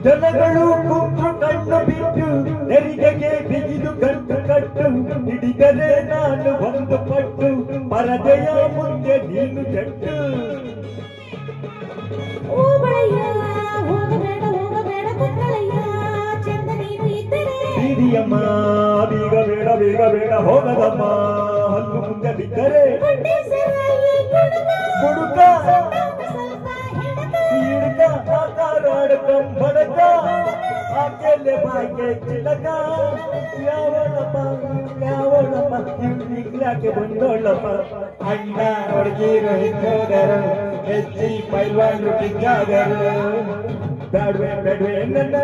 ಜನಗಳು ಕುಂತು ಕಣ್ಣು ಬಿಟ್ಟು ನೆರಿಗೆಗೆ ಬಿಗಿದು ಗಂಟು ಕಟ್ಟು ಹಿಡಿದರೆ ನಾನು ಒಂದು ಪಟ್ಟು ಪರದೆಯ ಮುಂದೆ ನೀನು ಜಟ್ಟು ಬೀದಿಯಮ್ಮ ಬೀಗ ಬೇಡ ಬೇಗ ಬೇಡ ಹೋಗದಮ್ಮ ಹಲ್ಲು ಮುಂದೆ ಬಿದ್ದರೆ ಹುಡುಕ ಹಿಡ್ಕ ಆಕಾರಾಡ ಕಂಬಡಕ ಆಕೆಲೆ ಬಾಯಿಗೆ ಚಿಲಕ ಯಾವಳಪ್ಪ ಯಾಕೆ ಬಂದೋಳಪ್ಪ ಅಣ್ಣ ಹುಡುಗಿರು ಹಿಂದೋದರು ಹೆಚ್ಚಿ ಪೈಲ್ವಾನ್ರು ಕಿಕ್ಕಾದರು ಬೇಡ್ವೆ ಬೇಡ್ವೆ ನನ್ನ